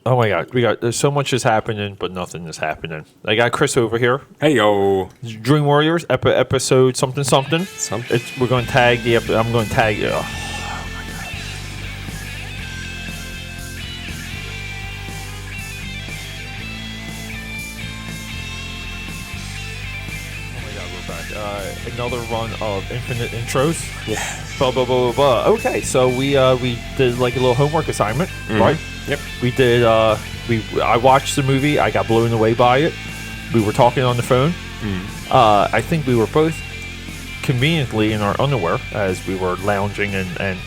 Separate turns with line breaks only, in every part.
Oh my God, there's so much is happening, but nothing is happening. I got Chris over here.
Hey yo,
Dream Warriors episode something.
Something.
We're going to tag the. I'm going to tag. Another run of infinite intros.
Yeah.
Blah blah blah blah blah. Okay, so we did like a little homework assignment, right?
Yep.
We did. I watched the movie. I got blown away by it. We were talking on the phone. I think we were both conveniently in our underwear as we were lounging and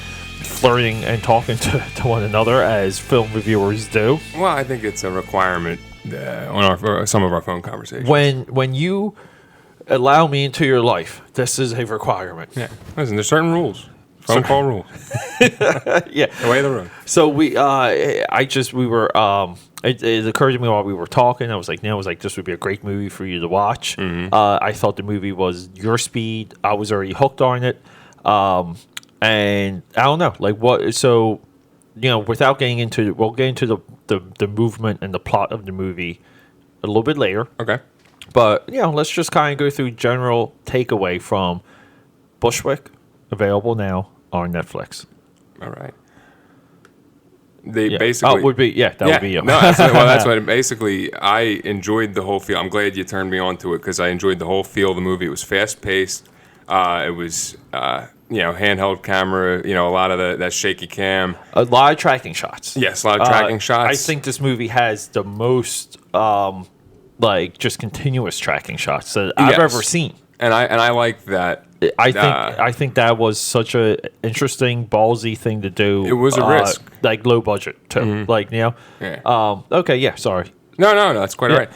flirting and talking to one another as film reviewers do.
Well, I think it's a requirement on some of our phone conversations.
When you allow me into your life, this is a requirement.
Yeah. Listen, there's certain rules. Phone call rules.
Yeah.
The way of the road.
So we were. It occurred to me while we were talking. I was like, this would be a great movie for you to watch. I thought the movie was your speed. I was already hooked on it. And I don't know, like what. So, without getting into, we'll get into the movement and the plot of the movie a little bit later.
Okay.
But let's just kind of go through general takeaway from Bushwick, available now on Netflix.
All right. They basically...
Oh, would be, that would be...
No, that's what... Basically, I enjoyed the whole feel. I'm glad you turned me on to it because I enjoyed the whole feel of the movie. It was fast-paced. It was, handheld camera, a lot of that shaky cam.
A lot of tracking shots.
Yes, a lot of tracking shots.
I think this movie has the most, just continuous tracking shots that I've ever seen.
And I like that.
I think that was such a interesting, ballsy thing to do.
It was a risk,
like low budget too.
Yeah.
Okay. Yeah. Sorry.
No. That's quite all right.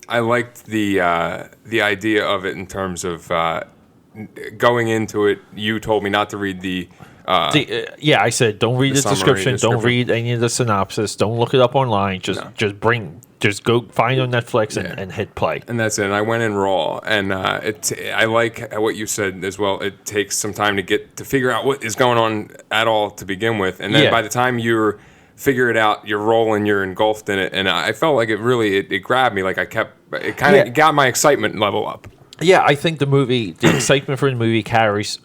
I liked the idea of it in terms of going into it. You told me not to read the.
I said don't read the description. Don't read any of the synopsis. Don't look it up online. Just go find it on Netflix and hit play.
And that's it. And I went in raw. And I like what you said as well. It takes some time to figure out what is going on at all to begin with. And then by the time you figure it out, you're rolling, you're engulfed in it. And I felt like it grabbed me. Like it kind of got my excitement level up. Yeah,
I think the excitement for the movie carries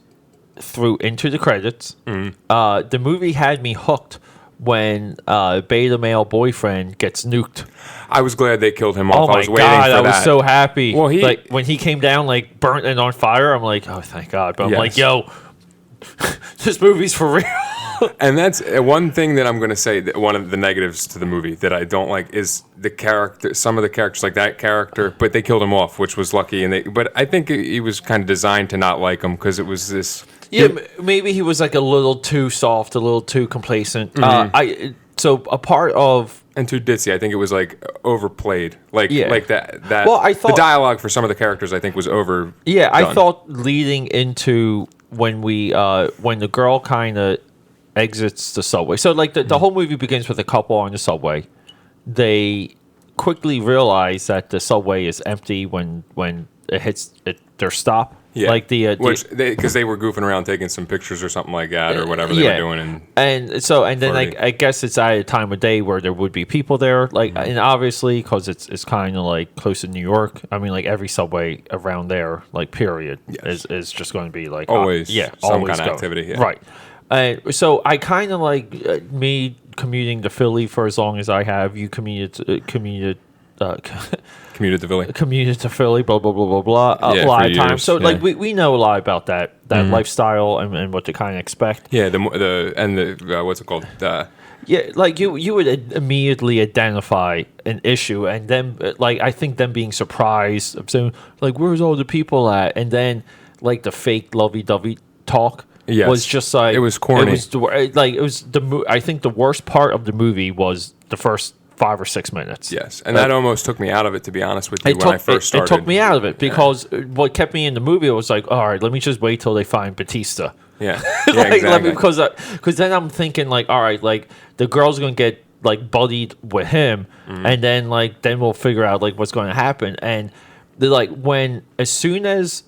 through into the credits. The movie had me hooked when beta male boyfriend gets nuked.
I was glad they killed him off.
Oh
I was
my
waiting
God,
for
I was
that.
so happy.
Well,
when he came down burnt and on fire, I'm like, oh, thank God. But I'm like, yo, this movie's for real.
And that's one thing that I'm going to say, that one of the negatives to the movie that I don't like is the character, some of the characters, like that character, but they killed him off, which was lucky. But I think he was kind of designed to not like him because it was this...
Yeah, maybe he was like a little too soft, a little too complacent. So a part of...
And too ditzy. I think it was overplayed. Like that.
Well, I thought...
The dialogue for some of the characters, I think, was over.
Yeah, I thought leading into when the girl kind of exits the subway. So the whole movie begins with a couple on the subway. They quickly realize that the subway is empty when it hits their stop.
Yeah,
because
they were goofing around taking some pictures or something like that, or whatever they were doing,
and then I guess it's at a time of day where there would be people there, and obviously because it's kind of close to New York. I mean, every subway around there, period, is just going to be
always,
some
always
kind
of activity,
right? And so I kind of me commuting to Philly for as long as I have. You commuted to Philly, blah blah blah blah blah. A lot of times, so we know a lot about that lifestyle and what to kind of expect.
Yeah, the what's it called?
You would immediately identify an issue, and then I think them being surprised, saying where's all the people at, and then the fake lovey-dovey talk.
Yes.
Was just
it was corny.
It was I think the worst part of the movie was the first 5 or 6 minutes.
Yes, and that almost took me out of it, to be honest with you, when I first started.
It took me out of it because what kept me in the movie was all right, let me just wait till they find Bautista.
Yeah, exactly.
Because then I'm thinking all right, the girl's going to get buddied with him, and then then we'll figure out what's going to happen. And when as soon as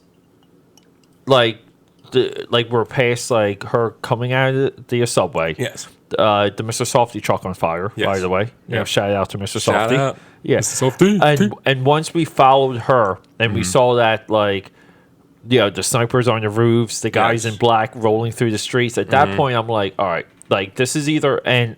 we're past her coming out of the subway.
Yes.
the Mr. Softy truck on fire.
Yes.
By the way, you know, shout out to Mr.
Shout
Softy.
out.
Yeah,
Mr. Softy.
And once we followed her and we saw that like, you know, the snipers on the roofs, the guys in black rolling through the streets. At that point, I'm like, all right, like this is either going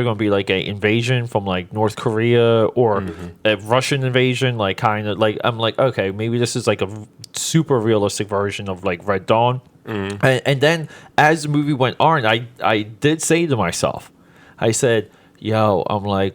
to be like an invasion from like North Korea or a Russian invasion, like kind of like I'm like, okay, maybe this is like a super realistic version of like Red Dawn. And then as the movie went on, I did say to myself, I said, yo, I'm like,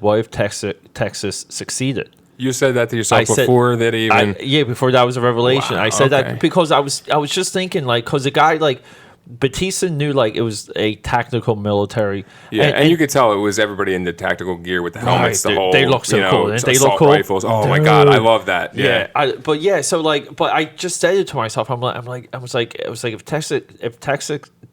what if Texas succeeded?
You said that to yourself before that even.
Before that was a revelation.
Wow,
I said that because I was just thinking like, because the guy like Bautista knew like it was a tactical military.
Yeah, and you could tell it was everybody in the tactical gear with the helmets.
Right,
the whole
they look so cool. Didn't they look
assault
cool?
rifles. Oh my god, I love that. Yeah.
But I just said it to myself. I was like, if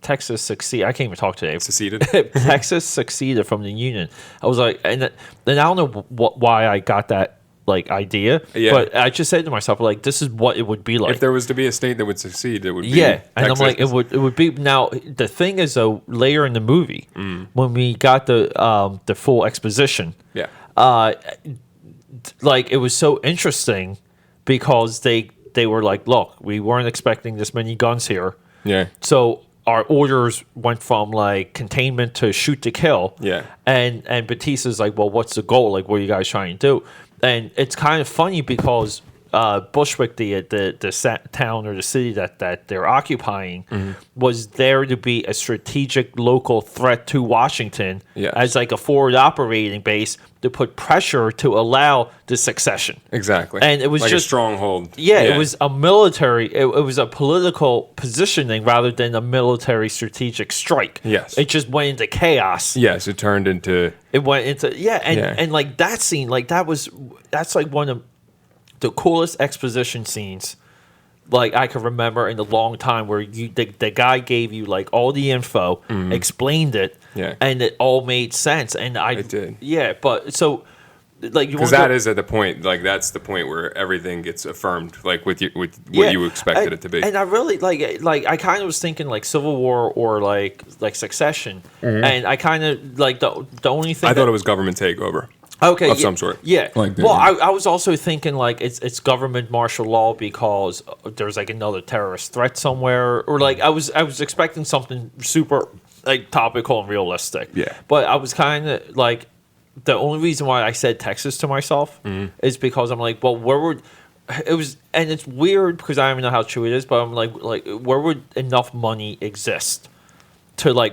Texas succeed, I can't even talk today.
Seceded.
If Texas succeeded from the Union, I was like, and then I don't know why I got that like idea, but I just said to myself, like, this is what it would be like
if there was to be a state that would succeed. It would be
and
Texas.
I'm like, it would be. Now the thing is though, later in the movie, when we got the full exposition, like it was so interesting because they were like, look, we weren't expecting this many guns here, so our orders went from like containment to shoot to kill, and Batista's like, well, what's the goal? Like, what are you guys trying to do? And it's kind of funny because Bushwick, the town or the city that they're occupying, was there to be a strategic local threat to Washington as like a forward operating base to put pressure to allow the succession.
Exactly.
And it was
like
just
a stronghold.
It was a military. It was a political positioning rather than a military strategic strike.
Yes.
It just went into chaos.
Yes, it turned into.
It went into and like that scene, like that's like one of the coolest exposition scenes like I can remember in a long time, where the guy gave you like all the info, explained it, and it all made sense. And
it did.
Yeah, but so like,
because that is at the point, like that's the point where everything gets affirmed, like with what you expected it to be.
And I really like I kind of was thinking like Civil War or like Succession, and I kind of like the only thing
I thought it was government takeover.
Okay,
of some sort.
Yeah.
Like
well, I was also thinking like it's government martial law because there's like another terrorist threat somewhere, or like I was expecting something super like topical and realistic.
Yeah.
But I was kind of like, the only reason why I said Texas to myself is because I'm like, well, where would it was, and it's weird because I don't even know how true it is, but I'm like where would enough money exist to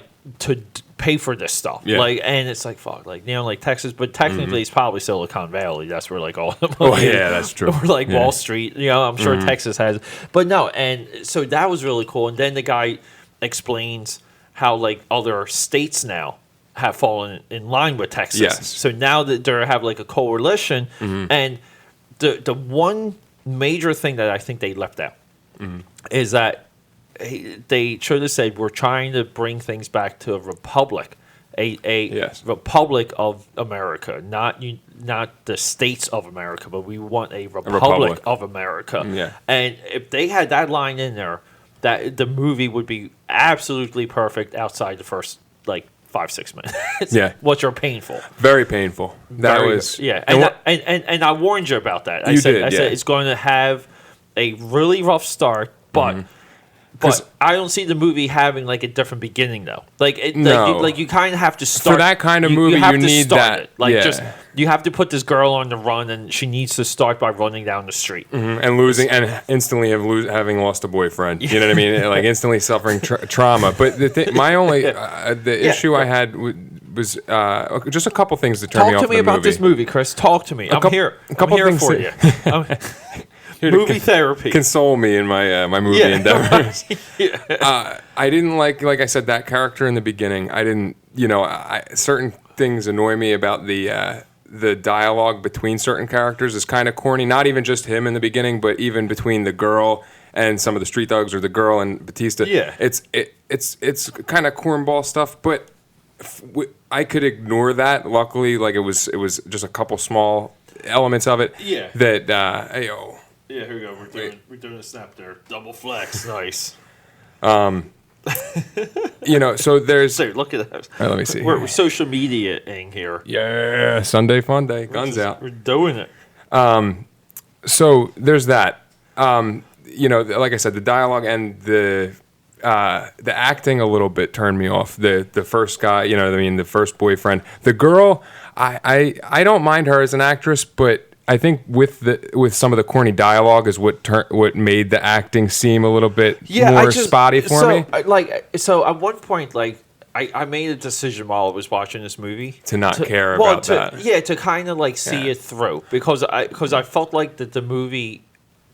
pay for this stuff? Like, and it's like, fuck, like, you know, like Texas, but technically it's probably Silicon Valley. That's where like all the money.
Oh yeah, that's true.
Or like Wall Street, you know, I'm sure Texas has, but no. And so that was really cool. And then the guy explains how like other states now have fallen in line with Texas.
Yes. So
now that they have like a coalition, and the one major thing that I think they left out is that they should have said, we're trying to bring things back to a republic, a republic of America, not the states of America, but we want a republic of America.
Yeah. And
if they had that line in there, that the movie would be absolutely perfect outside the first like 5-6 minutes.
Yeah.
Which are painful.
Very painful. That was
and I warned you about that. I said it's going to have a really rough start, but I don't see the movie having like a different beginning though. Like you kind of have to start
for that kind of movie. You need that.
It. Like just you have to put this girl on the run, and she needs to start by running down the street
and losing, and instantly having lost a boyfriend. You know what I mean? Like instantly suffering trauma. But my only issue I had was just a couple things to turn me off the movie.
Talk to me about this movie, Chris. Talk to me. I'm here. I'm here for you. Movie therapy.
Console me in my my movie endeavors. I didn't like I said, that character in the beginning. I didn't, certain things annoy me about the dialogue between certain characters is kind of corny. Not even just him in the beginning, but even between the girl and some of the street thugs, or the girl and Bautista. Yeah, it's kind of cornball stuff, but I could ignore that. Luckily, like it was just a couple small elements of it. Yeah. That Yeah, here we go. We're doing a snap there. Double flex. Nice. So there's.
Dude, look at that.
All right, let me see.
We're social media-ing here.
Yeah, Sunday fun day, guns out.
We're doing it.
So there's that. Like I said, the dialogue and the acting a little bit turned me off. The first guy, the first boyfriend. The girl, I don't mind her as an actress, but I think with some of the corny dialogue is what made the acting seem a little bit more spotty for me.
So at one point, I made a decision while I was watching this movie
to not care about that.
Yeah, to kind of see it through because I felt like that the movie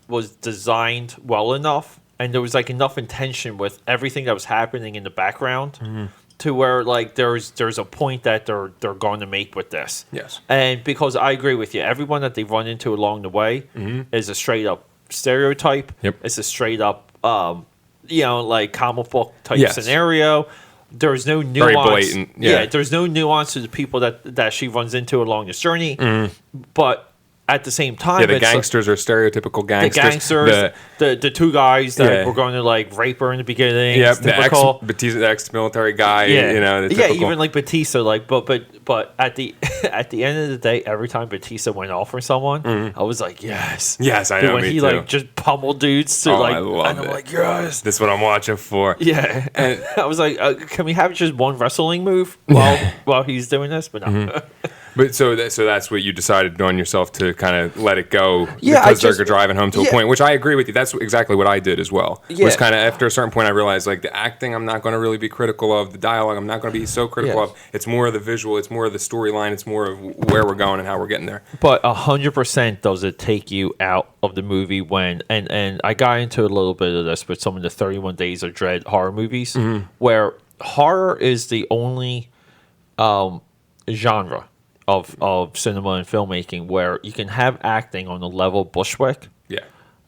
was designed well enough and there was enough intention with everything that was happening in the background to where there's a point that they're going to make with this.
Yes.
And because I agree with you, everyone that they run into along the way is a straight up stereotype.
Yep.
It's a straight up comic book type scenario. There's no nuance.
Very blatant. Yeah.
There's no nuance to the people that she runs into along this journey. But at the same time,
the gangsters are stereotypical gangsters.
The gangsters, the two guys that were going to rape her in the beginning.
Yeah,
the
ex-military guy.
Yeah,
the typical.
Even Bautista. But at the end of the day, every time Bautista went off for someone, I was like, yes,
I know.
When
me
he
too.
Just pummeled dudes to
I loved
and I'm
it.
yes,
this is what I'm watching for.
Yeah, and I was like, can we have just one wrestling move while he's doing this? But no.
But so that's what you decided on yourself to kind of let it go because they're driving home to a point, which I agree with you. That's exactly what I did as well.
Yeah.
Was kind of after a certain point I realized the acting I'm not going to really be critical of, the dialogue I'm not going to be so critical of. It's more of the visual, it's more of the storyline, it's more of where we're going and how we're getting there.
But 100% does it take you out of the movie when and I got into a little bit of this with some of the 31 Days of Dread horror movies where horror is the only genre of cinema and filmmaking where you can have acting on the level Bushwick,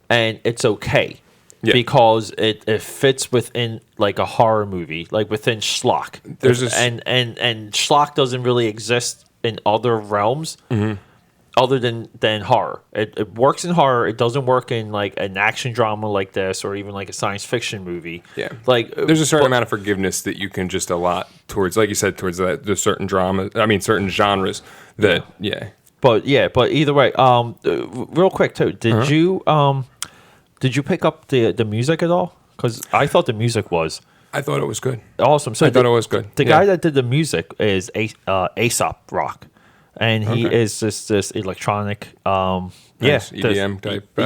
and it's okay because it fits within a horror movie, within schlock.
There's this,
and schlock doesn't really exist in other realms other than horror. It works in horror. It doesn't work in an action drama like this or even a science fiction movie.
Yeah, there's a certain amount of forgiveness that you can just allot towards, like you said, towards the certain drama. I mean, certain genres that
But either way, real quick too. Did you pick up the music at all? Because I thought the music was.
I thought it was good.
Awesome. So
I thought it was good.
The guy that did the music is Aesop Rock. And he is this electronic,
EDM type,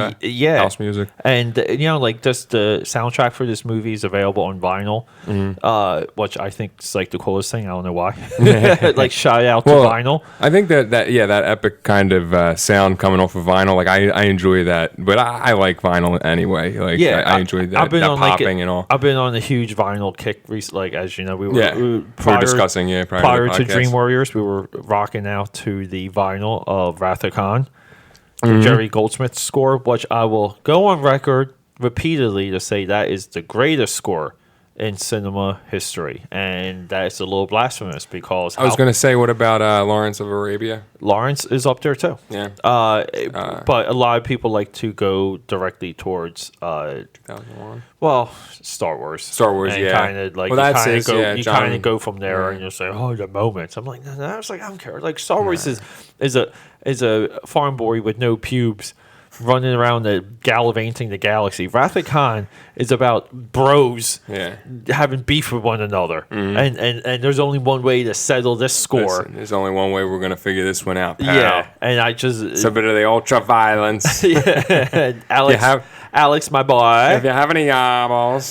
house music. And
just the soundtrack for this movie is available on vinyl, which I think is the coolest thing. I don't know why. Shout out to vinyl.
I think that epic kind of sound coming off of vinyl. I enjoy that, but I like vinyl anyway. I enjoy that popping and all.
I've been on a huge vinyl kick recently. As you know, we were
discussing prior
to Dream Warriors. We were rocking out to the vinyl of Wrath of Khan, Jerry Goldsmith's score, which I will go on record repeatedly to say that is the greatest score in cinema history, and that's a little blasphemous because
I was going to say, what about Lawrence of Arabia?
Lawrence is up there too.
Yeah,
but a lot of people like to go directly towards
2001.
Well, Star Wars.
And
kind of you kind of go from there, and you'll say, "Oh, the moments." I'm like, no, I was like, I don't care. Star Wars is a farm boy with no pubes running around gallivanting the galaxy. Wrath of Khan is about bros having beef with one another, and there's only one way to settle this score.
Listen, there's only one way we're gonna figure this one out, pal.
Yeah, and I just
it's a bit of the ultra violence.
Alex, my boy.
If you have any eyeballs.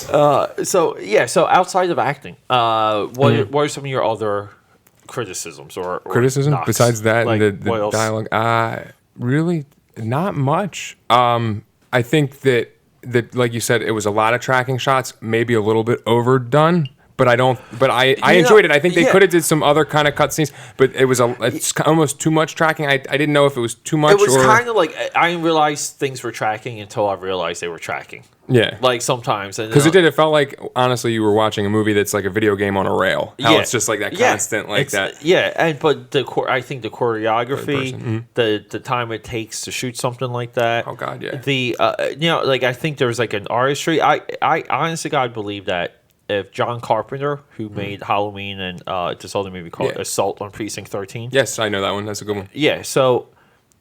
So outside of acting, what are some of your other criticisms or
criticism
knocks?
Besides that and the dialogue? Really. Not much. I think that like you said, it was a lot of tracking shots, maybe a little bit overdone. But I enjoyed it. I think they could have did some other kind of cutscenes, but it's almost too much tracking. I didn't know if it was too much.
It was kind of I didn't realize things were tracking until I realized they were tracking.
Yeah,
sometimes
because it felt like honestly you were watching a movie that's like a video game on a rail. It's just that constant that.
Yeah, but I think the choreography, the time it takes to shoot something like that.
Oh God, yeah.
I think there's an artistry. I honestly God believe that if John Carpenter, who made Halloween and this other movie called Assault on Precinct 13.
Yes, I know that one. That's a good one.
Yeah, so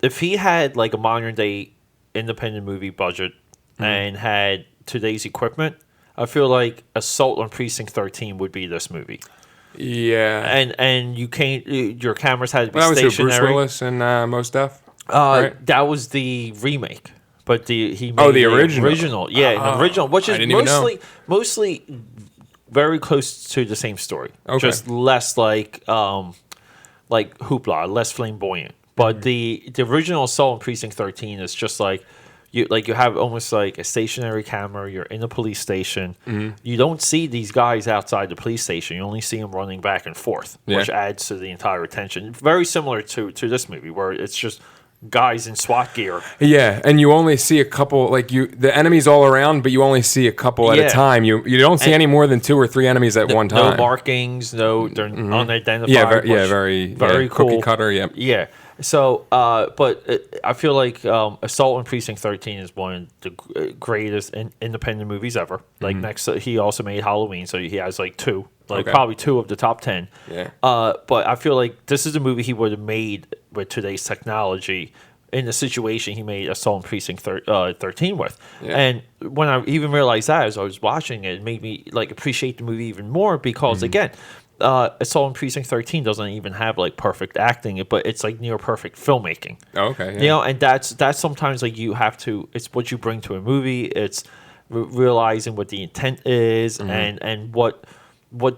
if he had like a modern day independent movie budget and had today's equipment, I feel like Assault on Precinct 13 would be this movie.
Yeah.
And you can't, your cameras had to be
that was
stationary.
Bruce Willis and Mos Def? Right?
That was the remake. But he made
the original.
The original, which is mostly very close to the same story, just less like hoopla, less flamboyant. But the original Assault on Precinct 13 is just like you have almost like a stationary camera. You're in a police station. You don't see these guys outside the police station. You only see them running back and forth, which adds to the entire attention. Very similar to this movie, where it's just guys in SWAT gear.
Yeah, and you only see a couple, the enemies all around, but you only see a couple at a time. You don't see any more than 2 or 3 enemies at one time.
No markings, they're unidentified.
Very
cool.
Cookie cutter,
Yeah. So, but I feel like Assault on Precinct 13 is one of the greatest independent movies ever. Like he also made Halloween, so he has like 2. Probably 2 of the top 10.
Yeah.
But I feel like this is a movie he would have made with today's technology in the situation he made Assault on Precinct 13 with. Yeah. And when I even realized that as I was watching it, it made me appreciate the movie even more because, again, Assault on Precinct 13 doesn't even have perfect acting, but it's near perfect filmmaking.
Oh, okay. Yeah.
And that's sometimes you have to, it's what you bring to a movie. It's realizing what the intent is and what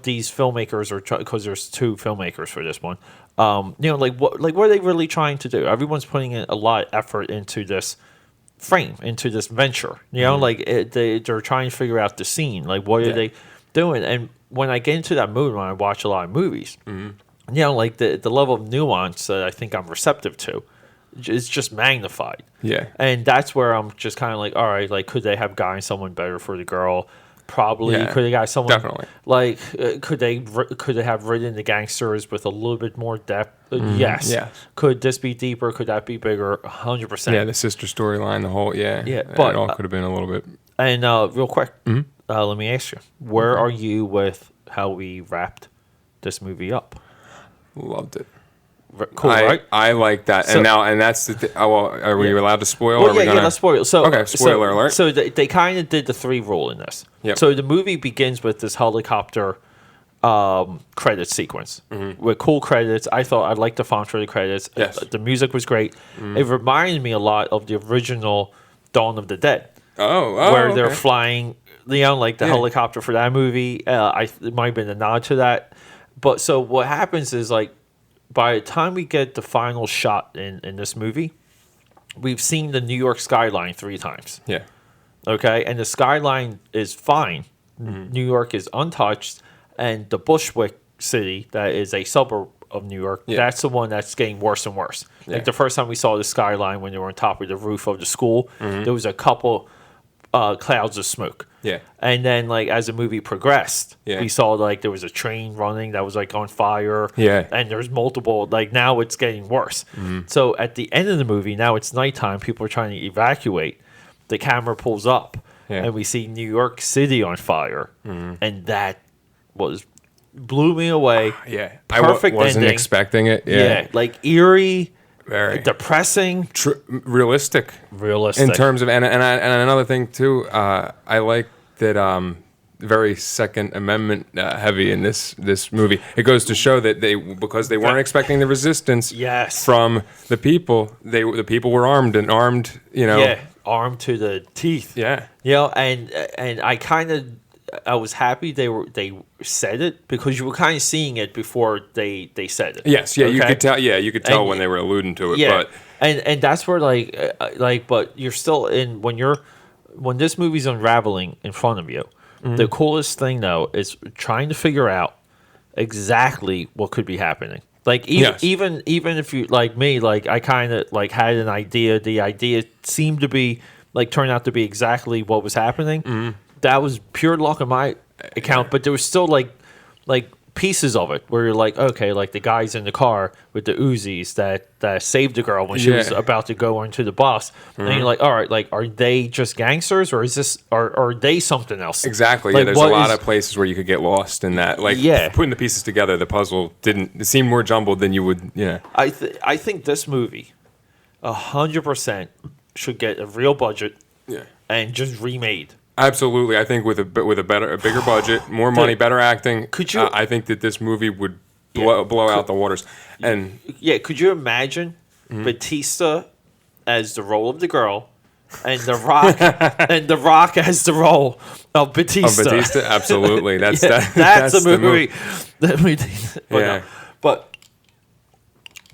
these filmmakers are trying, because there's 2 filmmakers for this one. What are they really trying to do? Everyone's putting in a lot of effort into this frame, into this venture. They're trying to figure out the scene. What are they doing? And when I get into that mood, when I watch a lot of movies, the level of nuance that I think I'm receptive to is just magnified.
Yeah.
And that's where I'm just kind of all right, could they have gotten someone better for the girl? Probably.
Yeah,
could they got someone
definitely
could they have written the gangsters with a little bit more depth? Yes.
Yeah.
Could this be deeper? Could that be bigger? 100%.
Yeah, the sister storyline, the whole but it all could have been a little bit.
And real quick, let me ask you, where are you with how we wrapped this movie up?
Loved it.
Cool, right?
I like that. So, and that's the thing. Are we allowed to spoil?
Well, let's spoil. So,
okay, spoiler alert.
So they kind of did the 3 rule in this.
Yep.
So the movie begins with this helicopter credit sequence with cool credits. I liked the font for the credits.
Yes.
The music was great. It reminded me a lot of the original Dawn of the Dead. Where they're flying, the helicopter for that movie. It might have been a nod to that. But so what happens is by the time we get the final shot in this movie, we've seen the New York skyline 3 times.
Yeah.
Okay, and the skyline is fine. New York is untouched, and the Bushwick city, that is a suburb of New York, that's the one that's getting worse and worse.
Yeah.
The first time we saw the skyline when they were on top of the roof of the school, there was a couple clouds of smoke.
Yeah.
And then as the movie progressed, we saw there was a train running that was on fire.
Yeah.
And there's multiple now it's getting worse. So at the end of the movie, now it's nighttime, people are trying to evacuate. The camera pulls up and we see New York City on fire. And that blew me away.
Yeah.
Perfect
I wasn't
ending.
Expecting it. Yeah.
Eerie.
Very
depressing,
realistic. In terms of and another thing too, I like that very Second Amendment heavy in this movie. It goes to show that because they weren't expecting the resistance from the people, the people were armed.
Armed to the teeth.
Yeah,
and I was happy they said it, because you were kind of seeing it before they said it.
Yes, yeah, okay? You could tell. Yeah, you could tell when they were alluding to it.
Yeah,
but
and that's where but you're still in when this movie's unraveling in front of you. The coolest thing though is trying to figure out exactly what could be happening. Even if you like me, I kind of had an idea. The idea seemed to be turned out to be exactly what was happening. That was pure luck on my account, but there was still pieces of it where you're like, okay, like the guys in the car with the Uzis that saved the girl when she was about to go into the bus, and you're like, all right, like, are they just gangsters, or is this, are they something else?
Exactly.
Like,
There's a lot of places where you could get lost in that. Like, putting the pieces together, the puzzle it seemed more jumbled than you would. Yeah.
I think this movie 100% should get a real budget and just remade.
Absolutely, I think with a bigger budget, more money, better acting. Could you? I think that this movie would blow out the waters. And
could you imagine Bautista as the role of the girl, and The Rock as the role of Bautista?
Absolutely. That's
a movie. But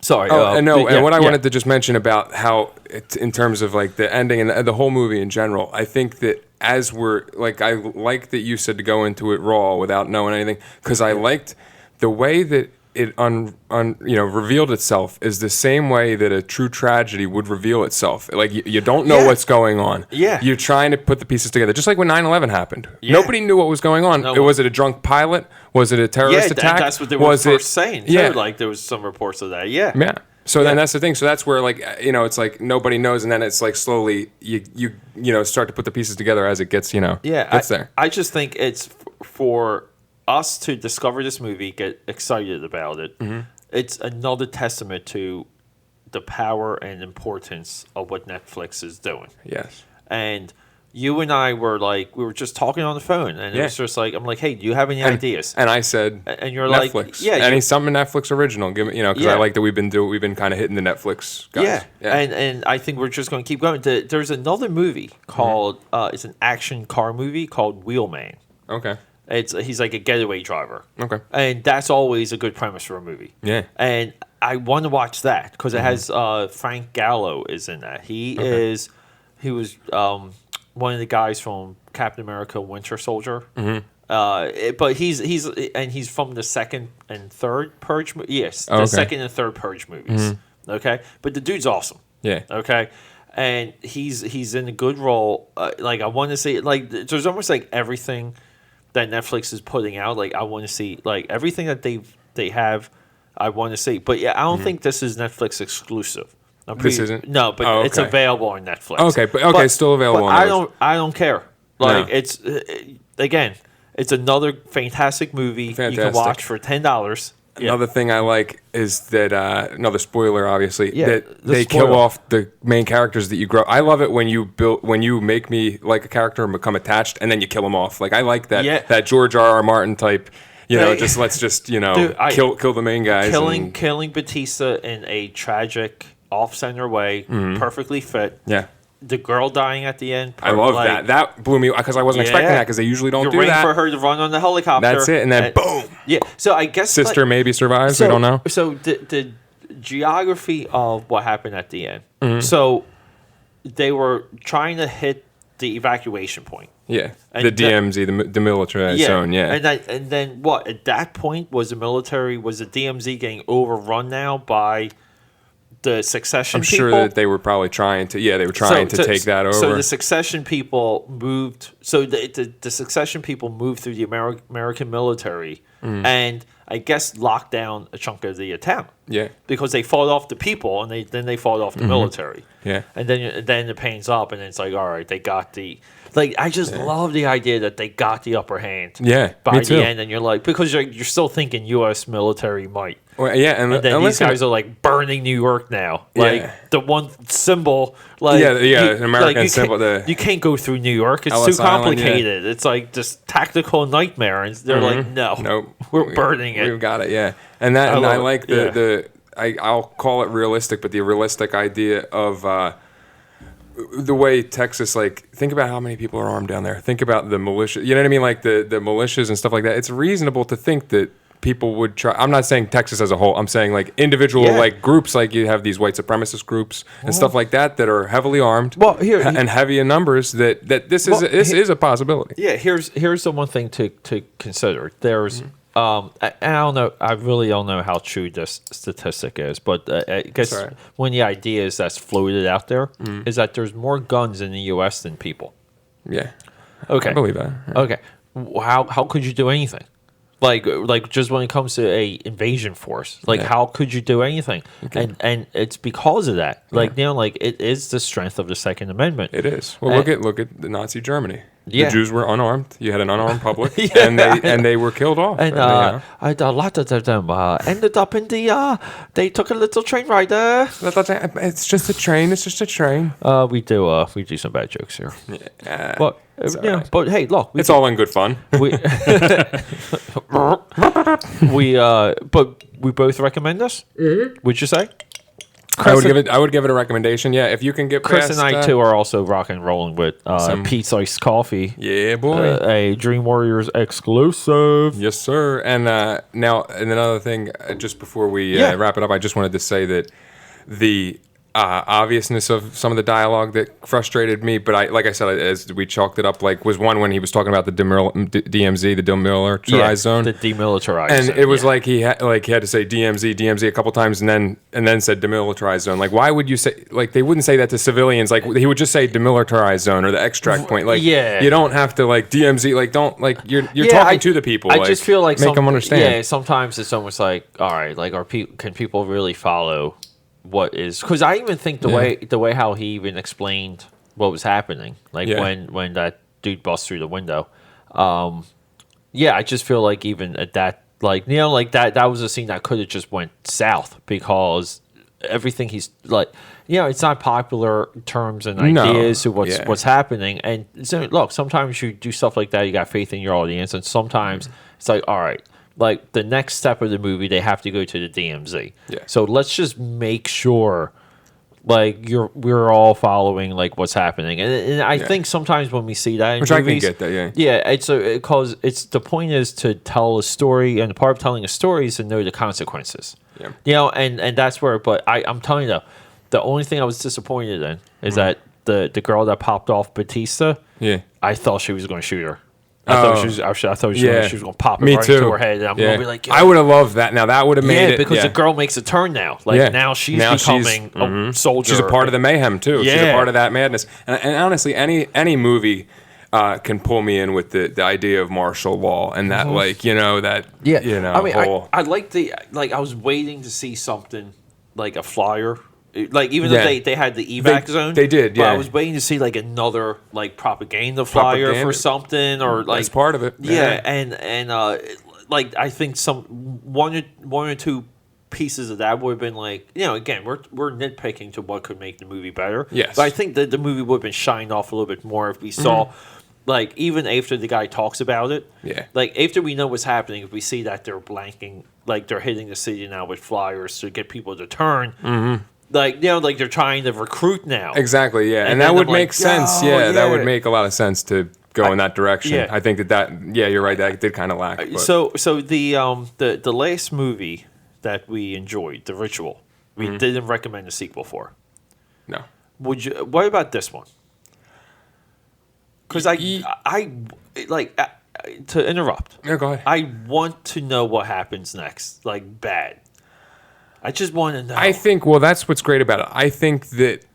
sorry.
And what I wanted to just mention about how, in terms of like the ending and the whole movie in general, I think that as we're like, I like that you said to go into it raw without knowing anything, because I liked the way that it revealed itself is the same way that a true tragedy would reveal itself. Like you don't know what's going on.
Yeah.
You're trying to put the pieces together. Just like when 9/11 happened. Yeah. Nobody knew what was going on. Was it a drunk pilot? Was it a terrorist attack?
That's what they were first saying too. Yeah. Like there was some reports of that. Yeah.
Yeah. So then that's the thing. So that's where, like, it's like nobody knows, and then it's like slowly you start to put the pieces together as it gets gets there.
I just think it's for us to discover this movie, get excited about it. Mm-hmm. It's another testament to the power and importance of what Netflix is doing.
Yes.
And you and I were like, we were just talking on the phone, and it was just like, I'm like, hey, do you have any ideas?
And I said,
and you're
Netflix.
Like,
any something Netflix original, give me, because I like that we've been kind of hitting the Netflix guys.
Yeah. And I think we're just going to keep going. There's another movie called, it's an action car movie called Wheelman.
Okay.
He's like a getaway driver.
Okay.
And that's always a good premise for a movie.
Yeah.
And I want to watch that because it has Frank Gallo is in that. He was one of the guys from Captain America: Winter Soldier. Mm-hmm. But he's from the second and third Purge. Second and third Purge movies. Mm-hmm. Okay, but the dude's awesome.
Yeah.
Okay, and he's in a good role. Like I want to see, like there's almost like everything that Netflix is putting out. Like I want to see, like everything that they have. I want to see, but I don't think this is Netflix exclusive.
This isn't?
No, but it's available on Netflix.
Okay, but still available on
Netflix. I don't care. Like it's again, it's another fantastic movie you can watch for $10.
Another thing I like is that another spoiler, obviously, that they kill off the main characters that you grow. I love it when you make me like a character and become attached, and then you kill them off. Like I like that that George R.R. Martin type. Let's kill the main guys.
Killing Bautista in a tragic, off-center way, perfectly fit.
Yeah.
The girl dying at the end.
I love that. That blew me because I wasn't expecting that because they usually don't do that.
You're waiting for her to run on the helicopter.
That's it, and then boom.
Yeah. So I guess
sister maybe survives. We don't know.
So the geography of what happened at the end. Mm-hmm. So they were trying to hit the evacuation point.
Yeah, the DMZ, the demilitarized zone. Yeah,
and then what? At that point, was the DMZ getting overrun now by the Succession people?
I'm sure that they were probably trying to. Yeah, they were trying to take that over.
So the Succession people moved. So the Succession people moved through the American military, and I guess locked down a chunk of the town.
Yeah,
because they fought off the people, and then they fought off the military.
Yeah,
and then it pains up, and it's like, all right, they got the. Like I just love the idea that they got the upper hand.
Yeah,
by the end, and you're like, because you're still thinking U.S. military might.
Well, yeah,
and then these guys are like burning New York now. Like the one symbol, like
American symbol.
You can't go through New York; it's
Ellis
too complicated.
Island,
It's like this tactical nightmare, and they're like, nope, we're burning it.
We've got it, yeah. And that, I like I'll call it realistic, but the realistic idea of. The way Texas, like, think about how many people are armed down there. Think about the militia. You know what I mean? Like the militias and stuff like that. It's reasonable to think that people would try. I'm not saying Texas as a whole. I'm saying like individual like groups, like you have these white supremacist groups and stuff like that are heavily armed and heavy in numbers. That this is a possibility.
Yeah. Here's the one thing to consider. There's. I don't know. I really don't know how true this statistic is, but I guess one of the ideas that's floated out there is that there's more guns in the U.S. than people.
Yeah.
Okay.
I believe that. Yeah.
Okay. How could you do anything? Like just when it comes to a invasion force, like how could you do anything? Okay. And it's because of that. Like like it is the strength of the Second Amendment.
It is. Well, look at the Nazi Germany.
Yeah.
The Jews were unarmed. You had an unarmed public, and they were killed off.
And a lot of them ended up in the. They took a little train ride there.
It's just a train. It's just a train.
We do some bad jokes here. Yeah. But
right.
But hey, look,
it's all in good fun.
But we both recommend this. Mm-hmm. Would you say?
I would give it a recommendation. Yeah, if you can get
Chris
past,
and I too are also rocking and rolling with Pete's Iced Coffee.
Yeah, boy,
a Dream Warriors exclusive.
Yes, sir. And now, and another thing, just before we wrap it up, I just wanted to say that the obviousness of some of the dialogue that frustrated me, but like I said, as we chalked it up, like was one when he was talking about the DMZ, the demilitarized zone,
the demilitarized,
and
zone,
it was like he had to say DMZ a couple times, and then said demilitarized zone. Like, why would you say, like, they wouldn't say that to civilians? Like, he would just say demilitarized zone or the extract point. Like, you don't have to like DMZ. Like, don't like you're talking to the people.
I just feel like
make them understand.
Yeah, sometimes it's almost like, all right, like, can people really follow what is, because I even think the way how he even explained what was happening, like when that dude busts through the window, I just feel like even at that, like, like that was a scene that could have just went south, because everything he's like, it's not popular terms and ideas to what's happening. And so, look, sometimes you do stuff like that, you got faith in your audience, and sometimes it's like, all right, like the next step of the movie, they have to go to the DMZ. Yeah. So let's just make sure, like, we're all following like what's happening, and I think sometimes when we see that in movies,
I can get that,
it's because it's the point is to tell a story, and the part of telling a story is to know the consequences. Yeah. And that's where. But I'm telling you, the only thing I was disappointed in is that the girl that popped off Bautista. Yeah. I thought she was going to shoot her. I thought she was going to pop it right into her head. And I'm going to be like,
I would have loved that. Now, that would have made it.
Because the girl makes a turn now. Like, now she's becoming a soldier.
She's a part of the mayhem, too. Yeah. She's a part of that madness. And honestly, any movie can pull me in with the idea of martial law and that, like, that,
I mean, I like I was waiting to see something like a flyer. Like, even though they had the evac zone,
they did.
But I was waiting to see like another like propaganda flyer for something, or like
that's part of it.
Yeah, and like I think one or two pieces of that would have been like, again, we're nitpicking to what could make the movie better.
Yes,
but I think that the movie would have been shined off a little bit more if we saw. Like, even after the guy talks about it, like, after we know what's happening, if we see that they're blanking, like, they're hitting the city now with flyers to get people to turn, like, like, they're trying to recruit now.
Exactly, yeah. And that would make sense, that would make a lot of sense to go in that direction. Yeah. I think that you're right, that did kind of lack. But.
So the last movie that we enjoyed, The Ritual, we didn't recommend a sequel for.
No.
Would you? What about this one? Because I like to interrupt.
Yeah, go ahead.
I want to know what happens next. Like, bad. I just want to know.
I think. Well, that's what's great about it. I think that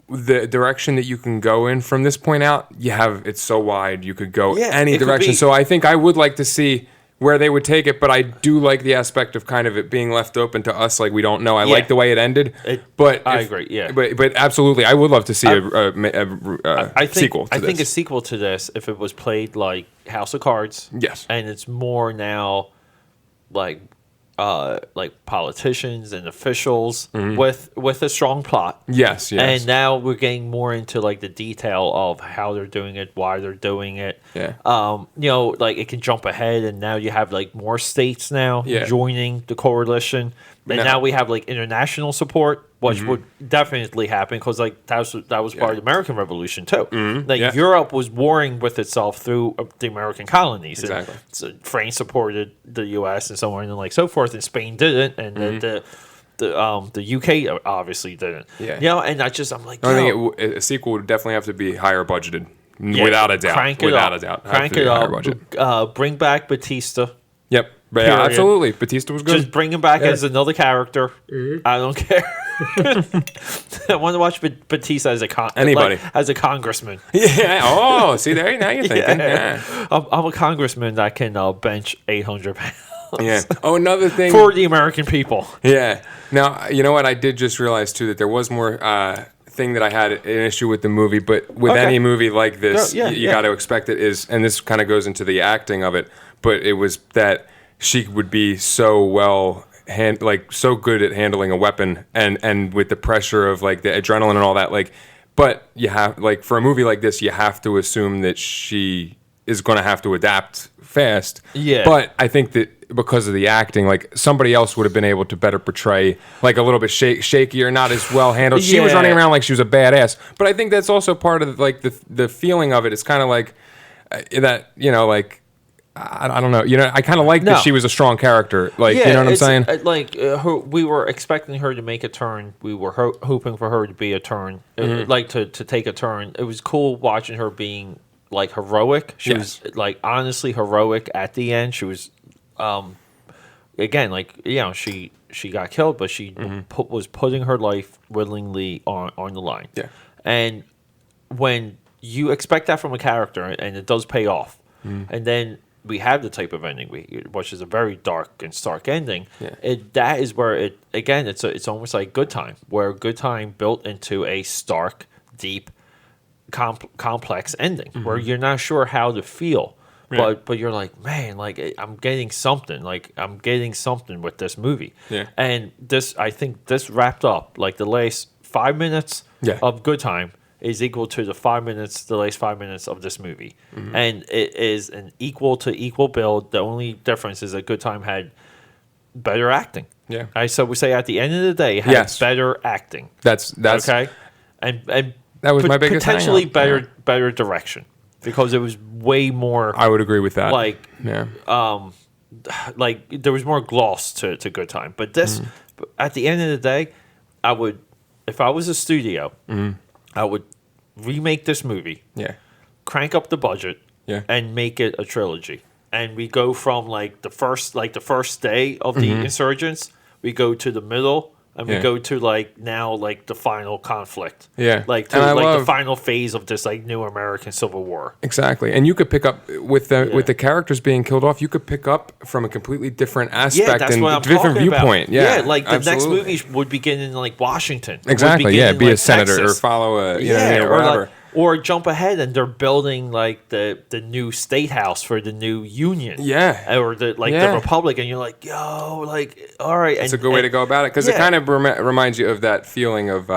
the direction that you can go in from this point out, it's so wide. You could go any direction. So I think I would like to see where they would take it, but I do like the aspect of kind of it being left open to us, like we don't know. I like the way it ended, but
I agree. Yeah,
but absolutely, I would love to see a sequel.
I think a sequel to this, if it was played like House of Cards, and it's more now like politicians and officials with a strong plot.
Yes.
And now we're getting more into like the detail of how they're doing it, why they're doing it.
Yeah.
Like it can jump ahead, and now you have like more states now joining the coalition, and now we have like international support, which would definitely happen because like that was part of the American Revolution too. Like Europe was warring with itself through the American colonies.
Exactly.
And so France supported the U.S. and so on and like so forth, and Spain didn't, and the UK obviously didn't.
Yeah.
And I'm like,
I think a sequel would definitely have to be higher budgeted, without a doubt.
Crank it up. Bring back Bautista.
Yep. But yeah, absolutely. Batista was good.
Just bring him back as another character. I don't care. I want to watch Bautista as
anybody
as a congressman.
Yeah. Oh, see there. Now you're thinking. Yeah.
I'm a congressman that can bench 800 pounds.
Yeah. Oh, another thing
for the American people.
Yeah. Now, you know what? I did just realize too that there was more thing that I had an issue with the movie, but with any movie like this, you got to expect it is, and this kind of goes into the acting of it. But it was that she would be so so good at handling a weapon, and with the pressure of like the adrenaline and all that. Like, but you have like for a movie like this, you have to assume that she is going to have to adapt fast.
Yeah.
But I think that because of the acting, like somebody else would have been able to better portray like a little bit shakier, not as well handled. She was running around like she was a badass. But I think that's also part of like the feeling of it. It's kind of like that, you know, like I don't know, you know, I kind of like that she was a strong character. Like, you know what I'm saying?
We were expecting her to make a turn. We were hoping for her to be a turn, like to take a turn. It was cool watching her being like heroic. She was like honestly heroic at the end. She was. Again, like, you know, she got killed, but she was putting her life willingly on the line. Yeah. And when you expect that from a character, and it does pay off, and then we have the type of ending, which is a very dark and stark ending. Yeah. That is where it's almost like Good Time, where Good Time built into a stark, deep, complex ending, where you're not sure how to feel. Yeah. But you're like, man, like I'm getting something with this movie. Yeah. And I think this wrapped up like the last 5 minutes of Good Time is equal to the last 5 minutes of this movie. And it is an equal to equal build. The only difference is that Good Time had better acting. Yeah. So we say at the end of the day, it had better acting.
That's okay.
And
that was my biggest
potentially better direction. Because it was way more.
I would agree with that.
Like, like there was more gloss to Good Time. But this, at the end of the day, I would, if I was a studio, I would remake this movie. Yeah. Crank up the budget. Yeah. And make it a trilogy. And we go from like the first day of the insurgents, we go to the middle. And we go to like now like the final conflict. Yeah. Like to the final phase of this like new American Civil War.
Exactly. And you could pick up with the characters being killed off, you could pick up from a completely different aspect and different viewpoint.
Yeah. Like the next movie would begin in like Washington.
Exactly. Yeah. Be a senator or follow a or whatever.
Or jump ahead and they're building like the new state house for the new union. Yeah. Or the republic, and you're like, yo, like, all right.
It's a good way to go about it, because it kind of reminds you of that feeling of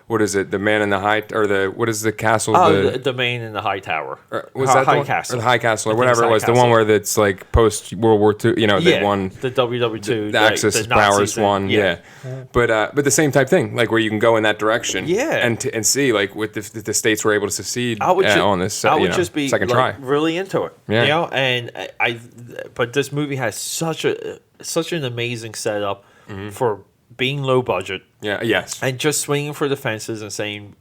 what is it? The Man in the High, or what is the castle?
The Man in the High Tower.
Was that
High Castle?
Or the High Castle, or whatever it was. The one where it's like post World War II. You know, they won
the WW2.
The Axis powers won. Yeah. But the same type thing, like where you can go in that direction. Yeah. And see like with the states were able to succeed on this. I would just be second try.
Really into it. Yeah. You know, and but this movie has such an amazing setup for being low budget.
Yeah, yes.
And just swinging for the fences and saying,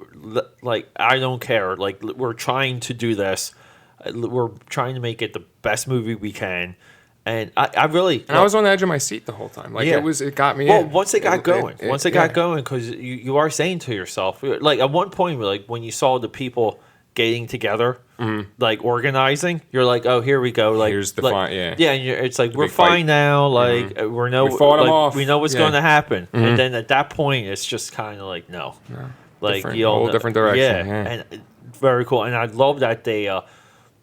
like, I don't care. Like, we're trying to do this. We're trying to make it the best movie we can. And I really...
And I was on the edge of my seat the whole time. Like, it got me in.
Well, once it got going, because you are saying to yourself, like, at one point, like, when you saw the people getting together, like organizing, you're like, oh, here we go. Like,
here's the
fine,
and
it's like we're fine now. Like we know what's going to happen. And then at that point, it's just kind of like like
different direction.
Yeah, and very cool. And I love that they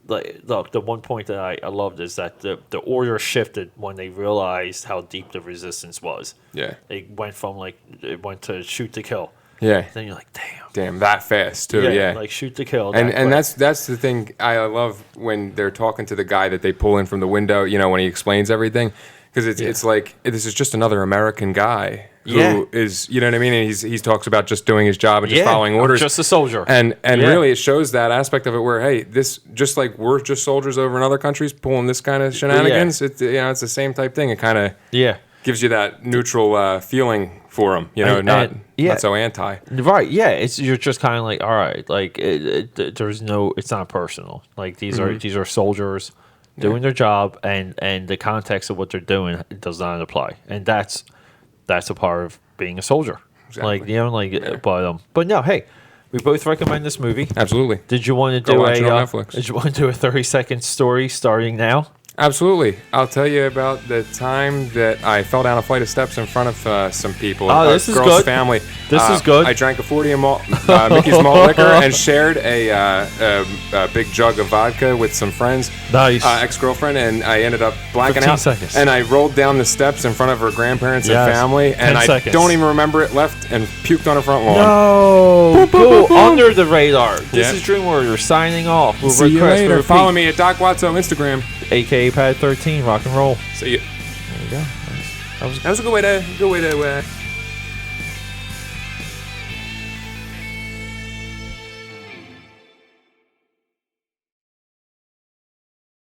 look. The one point that I loved is that the order shifted when they realized how deep the resistance was. Yeah, it went to shoot to kill.
Yeah.
Then you're like,
damn, that fast too. Yeah,
like shoot to kill.
And that's the thing I love when they're talking to the guy that they pull in from the window. You know, when he explains everything, because it's like this is just another American guy who is, you know what I mean. And he talks about just doing his job and just following orders,
just a soldier.
And really, it shows that aspect of it where this just like we're just soldiers over in other countries pulling this kind of shenanigans. It's it's the same type thing. It kind of gives you that neutral feeling for them, not so anti.
Right, yeah. You're just kind of like, all right, like it's not personal. Like these are soldiers doing their job, and the context of what they're doing does not apply, and that's a part of being a soldier.
Exactly.
Like, you know, like, but no, hey, we both recommend this movie.
Absolutely.
Did you want to
Go
do
watch it on Netflix.
Did you want to do a 30-second story starting now?
Absolutely. I'll tell you about the time that I fell down a flight of steps in front of some people.
Oh, this is
girl's
good.
family.
This is good.
I drank a 40 Mickey's Malt liquor and shared a big jug of vodka with some friends.
Nice.
Ex-girlfriend, and I ended up blacking
15
out.
seconds.
And I rolled down the steps in front of her grandparents
Yes.
and family,
10
and I
seconds.
don't even remember it. Left and puked on her front lawn.
No. Go under the radar. This
Yeah.
is Dream Warrior signing off. We'll
See you
request,
later.
repeat.
Follow me at DOCWATSO Instagram.
AKAPAD 13. Rock and roll.
See you.
There you go. Nice.
That was a good way to